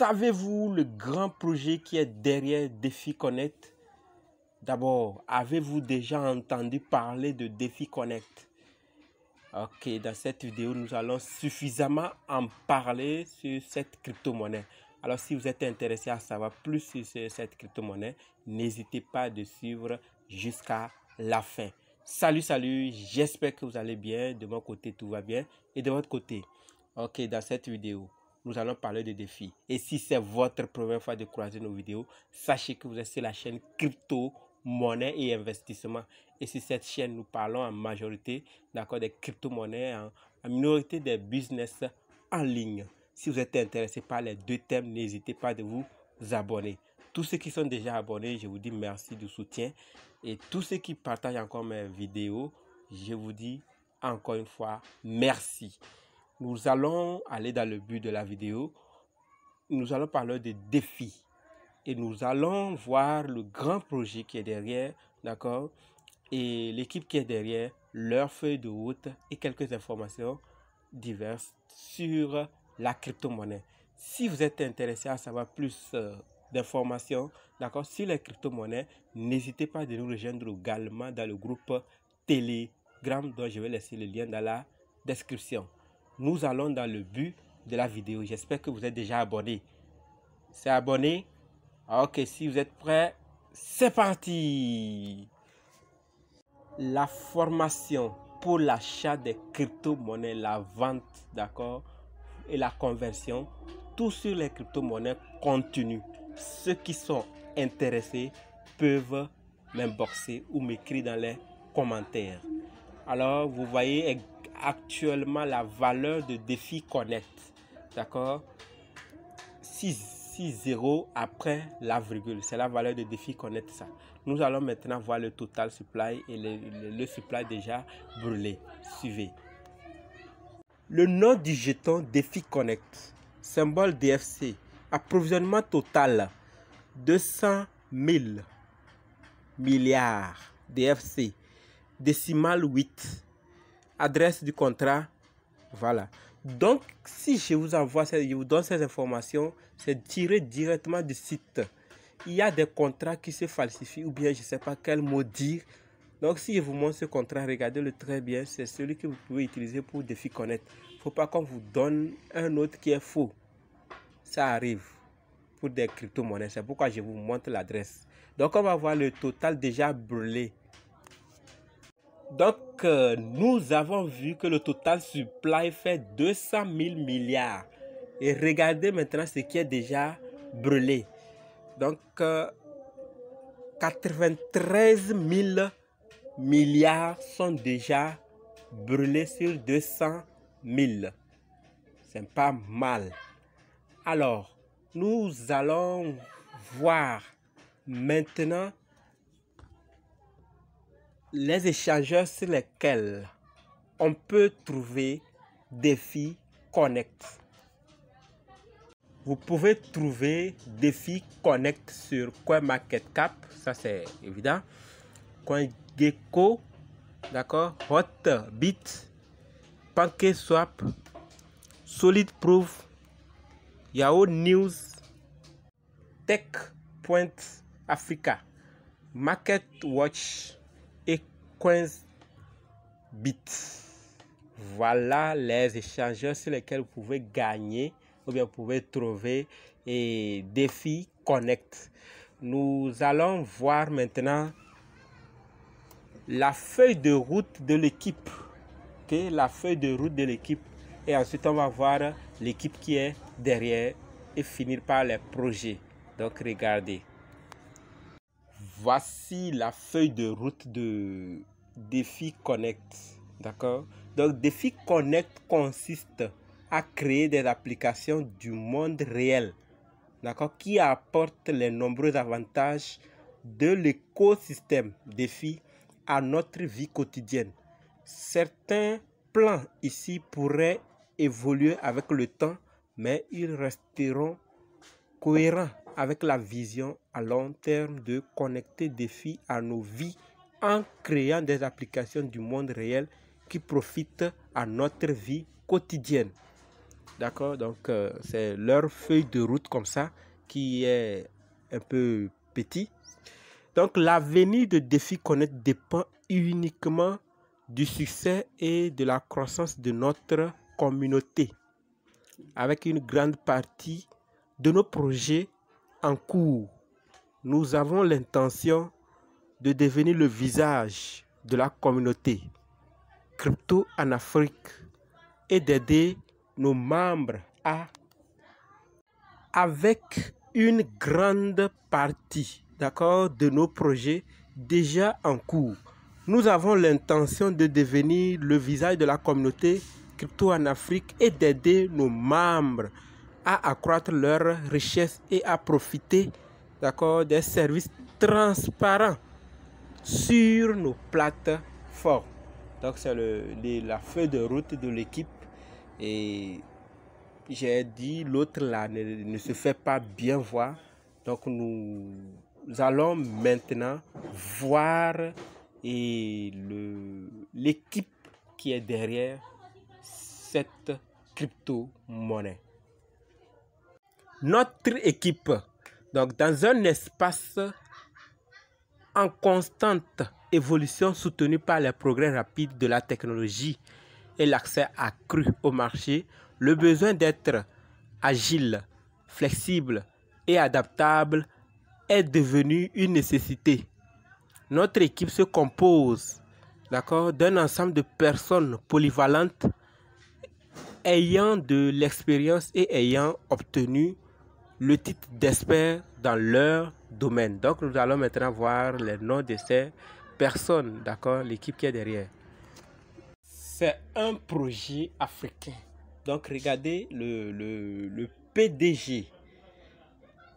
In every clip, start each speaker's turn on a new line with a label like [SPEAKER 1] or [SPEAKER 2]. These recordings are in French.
[SPEAKER 1] Savez-vous le grand projet qui est derrière Défi Connect? D'abord, avez-vous déjà entendu parler de Défi Connect? Ok, dans cette vidéo, nous allons suffisamment en parler sur cette crypto-monnaie. Alors, si vous êtes intéressé à savoir plus sur cette crypto-monnaie, n'hésitez pas de suivre jusqu'à la fin. Salut, salut, j'espère que vous allez bien. De mon côté, tout va bien. Et de votre côté, ok, dans cette vidéo, nous allons parler de défis. Et si c'est votre première fois de croiser nos vidéos, sachez que vous êtes sur la chaîne Crypto, Monnaie et Investissement. Et sur cette chaîne, nous parlons en majorité des crypto-monnaies, en minorité des business en ligne. Si vous êtes intéressé par les deux thèmes, n'hésitez pas de vous abonner. Tous ceux qui sont déjà abonnés, je vous dis merci du soutien. Et tous ceux qui partagent encore mes vidéos, je vous dis encore une fois merci. Nous allons aller dans le but de la vidéo. Nous allons parler des défis. Et nous allons voir le grand projet qui est derrière, d'accord? Et l'équipe qui est derrière, leur feuille de route et quelques informations diverses sur la crypto-monnaie. Si vous êtes intéressé à savoir plus d'informations, d'accord, sur les crypto-monnaies, n'hésitez pas de nous rejoindre également dans le groupe Telegram dont je vais laisser le lien dans la description. Nous allons dans le but de la vidéo. J'espère que vous êtes déjà abonné. C'est abonné? Ok, si vous êtes prêts, c'est parti! La formation pour l'achat des crypto-monnaies, la vente, d'accord, et la conversion, tout sur les crypto-monnaies continue. Ceux qui sont intéressés peuvent m'inboxer ou m'écrire dans les commentaires. Alors, vous voyez actuellement la valeur de Défi Connect, d'accord, 6,0 après la virgule, c'est la valeur de Défi Connect ça. Nous allons maintenant voir le total supply et le supply déjà brûlé. Suivez. Le nom du jeton Défi Connect, symbole DFC, approvisionnement total 200 000 milliards DFC, décimale 8, adresse du contrat, voilà. Donc, si je vous envoie, je vous donne ces informations, c'est tiré directement du site. Il y a des contrats qui se falsifient ou bien je ne sais pas quel mot dire. Donc, si je vous montre ce contrat, regardez-le très bien. C'est celui que vous pouvez utiliser pour Défi Connect. Il ne faut pas qu'on vous donne un autre qui est faux. Ça arrive pour des crypto-monnaies. C'est pourquoi je vous montre l'adresse. Donc, on va voir le total déjà brûlé. Donc, nous avons vu que le total supply fait 200 000 milliards. Et regardez maintenant ce qui est déjà brûlé. Donc, 93 000 milliards sont déjà brûlés sur 200 000. C'est pas mal. Alors, nous allons voir maintenant les échangeurs sur lesquels on peut trouver Défi Connect. Vous pouvez trouver Défi Connect sur CoinMarketCap, ça c'est évident. CoinGecko, d'accord, Hotbit, PancakeSwap, SolidProof, Yahoo News, TechPoint Africa, MarketWatch et CoinBit. Voilà les échangeurs sur lesquels vous pouvez gagner ou bien vous pouvez trouver et Défi Connect. Nous allons voir maintenant la feuille de route de l'équipe. Okay? La feuille de route de l'équipe. Et ensuite, on va voir l'équipe qui est derrière et finir par les projets. Donc, regardez. Voici la feuille de route de Défi Connect. D'accord? Donc, Défi Connect consiste à créer des applications du monde réel, d'accord, qui apportent les nombreux avantages de l'écosystème Défi à notre vie quotidienne. Certains plans ici pourraient évoluer avec le temps, mais ils resteront cohérents avec la vision à long terme de connecter Défi à nos vies en créant des applications du monde réel qui profitent à notre vie quotidienne. D'accord, donc c'est leur feuille de route comme ça qui est un peu petit. Donc l'avenir de Défi Connect dépend uniquement du succès et de la croissance de notre communauté, avec une grande partie de nos projets en cours. Nous avons l'intention de devenir le visage de la communauté crypto en Afrique et d'aider nos membres avec une grande partie, d'accord, de nos projets déjà en cours. Nous avons l'intention de devenir le visage de la communauté crypto en Afrique et d'aider nos membres à accroître leur richesse et à profiter, d'accord, des services transparents sur nos plateformes. Donc c'est la feuille de route de l'équipe et j'ai dit l'autre là ne se fait pas bien voir. Donc nous allons maintenant voir l'équipe qui est derrière cette crypto-monnaie. Notre équipe, donc dans un espace en constante évolution soutenue par les progrès rapides de la technologie et l'accès accru au marché, le besoin d'être agile, flexible et adaptable est devenu une nécessité. Notre équipe se compose, d'accord, d'un ensemble de personnes polyvalentes ayant de l'expérience et ayant obtenu le titre d'expert dans leur domaine. Donc nous allons maintenant voir les noms de ces personnes, d'accord, l'équipe qui est derrière. C'est un projet africain. Donc regardez le PDG,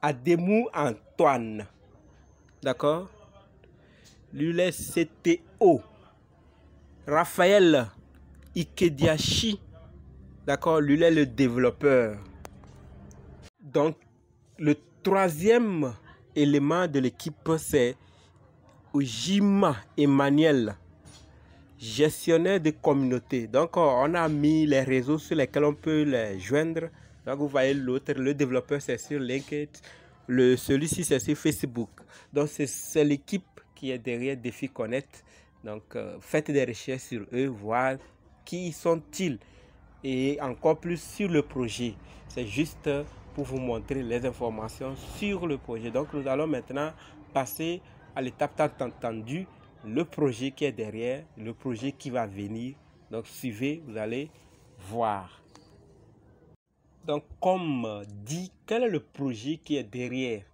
[SPEAKER 1] Ademou Antoine, d'accord, lui le CTO, Raphaël Ikediachi, d'accord, lui est le développeur. Donc le troisième élément de l'équipe, c'est Ojima Emmanuel, gestionnaire de communauté. Donc on a mis les réseaux sur lesquels on peut les joindre. Donc vous voyez l'autre, le développeur c'est sur LinkedIn, celui-ci c'est sur Facebook. Donc c'est l'équipe qui est derrière Défi Connect. Donc faites des recherches sur eux, voir qui sont-ils et encore plus sur le projet. C'est juste pour vous montrer les informations sur le projet. Donc nous allons maintenant passer à l'étape tant entendue, le projet qui est derrière, le projet qui va venir. Donc suivez, vous allez voir. Donc comme dit, quel est le projet qui est derrière?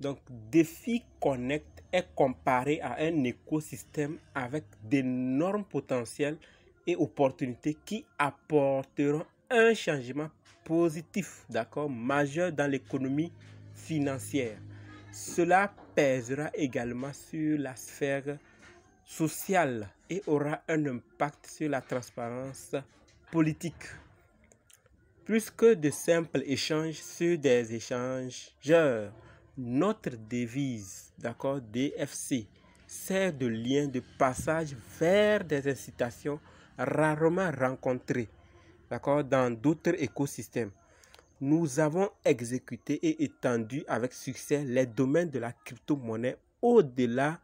[SPEAKER 1] Donc Défi Connect est comparé à un écosystème avec d'énormes potentiels et opportunités qui apporteront un changement positif, d'accord, majeur dans l'économie financière. Cela pèsera également sur la sphère sociale et aura un impact sur la transparence politique. Plus que de simples échanges sur des échangeurs, notre devise, d'accord, DFC, sert de lien de passage vers des incitations rarement rencontrées, d'accord, dans d'autres écosystèmes. Nous avons exécuté et étendu avec succès les domaines de la crypto-monnaie au-delà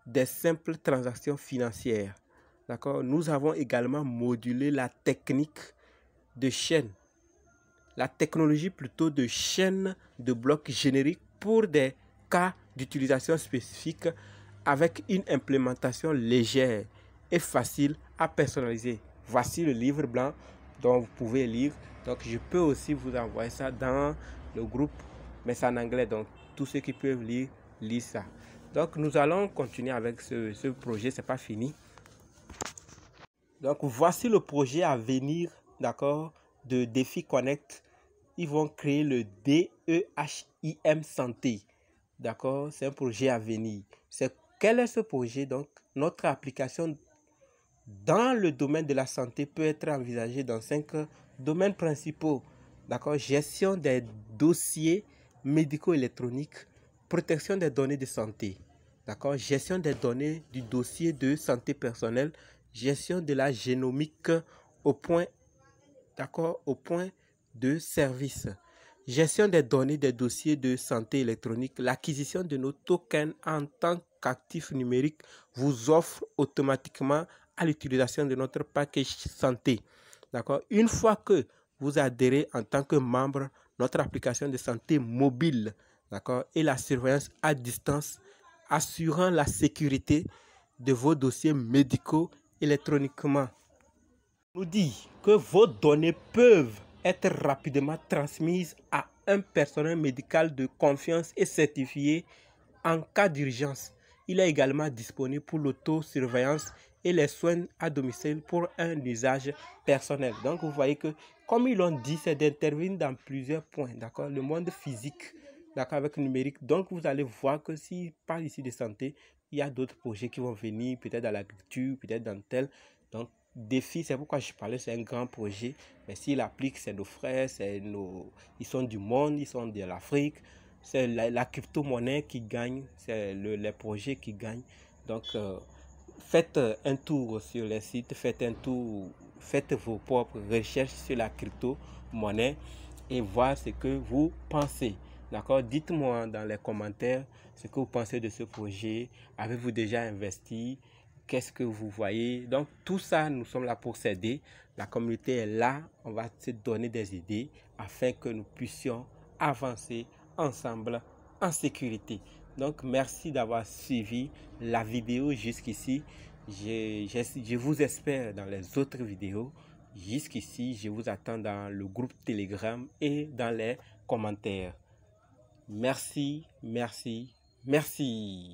[SPEAKER 1] des simples transactions financières. D'accord? Nous avons également modulé la technique de chaîne, la technologie plutôt de chaîne de blocs génériques pour des cas d'utilisation spécifiques avec une implémentation légère et facile à personnaliser. Voici le livre blanc dont vous pouvez lire. Donc je peux aussi vous envoyer ça dans le groupe, mais c'est en anglais. Donc tous ceux qui peuvent lire, lisent ça. Donc nous allons continuer avec ce projet, c'est pas fini. Donc voici le projet à venir, d'accord, de Défi Connect. Ils vont créer le DEHIM Santé, d'accord, c'est un projet à venir. Quel est ce projet? Donc notre application dans le domaine de la santé peut être envisagée dans 5 domaines principaux, d'accord, gestion des dossiers médicaux électroniques, protection des données de santé, d'accord, gestion des données du dossier de santé personnelle, gestion de la génomique au point, d'accord, au point de services. Gestion des données des dossiers de santé électronique. L'acquisition de nos tokens en tant qu'actif numérique vous offre automatiquement à l'utilisation de notre package santé. D'accord? Une fois que vous adhérez en tant que membre, notre application de santé mobile, d'accord, et la surveillance à distance, assurant la sécurité de vos dossiers médicaux électroniquement. Nous dit que vos données peuvent être rapidement transmises à un personnel médical de confiance et certifié en cas d'urgence. Il est également disponible pour l'autosurveillance et les soins à domicile pour un usage personnel. Donc vous voyez que, comme ils l'ont dit, c'est d'intervenir dans plusieurs points, d'accord, le monde physique, d'accord, avec le numérique. Donc vous allez voir que s'il parle ici de santé, il y a d'autres projets qui vont venir, peut-être dans l'agriculture, peut-être dans tel. Donc défi, c'est pourquoi je parlais, c'est un grand projet, mais s'il applique, c'est nos frères, ils sont du monde, ils sont de l'Afrique, c'est la crypto-monnaie qui gagne, c'est les projets qui gagnent. Donc faites un tour sur les sites, faites vos propres recherches sur la crypto-monnaie et voir ce que vous pensez. D'accord? Dites-moi dans les commentaires ce que vous pensez de ce projet. Avez-vous déjà investi? Qu'est-ce que vous voyez? Donc tout ça, nous sommes là pour s'aider. La communauté est là. On va se donner des idées afin que nous puissions avancer ensemble en sécurité. Donc merci d'avoir suivi la vidéo jusqu'ici. Je vous espère dans les autres vidéos. Jusqu'ici, je vous attends dans le groupe Telegram et dans les commentaires. Merci, merci, merci.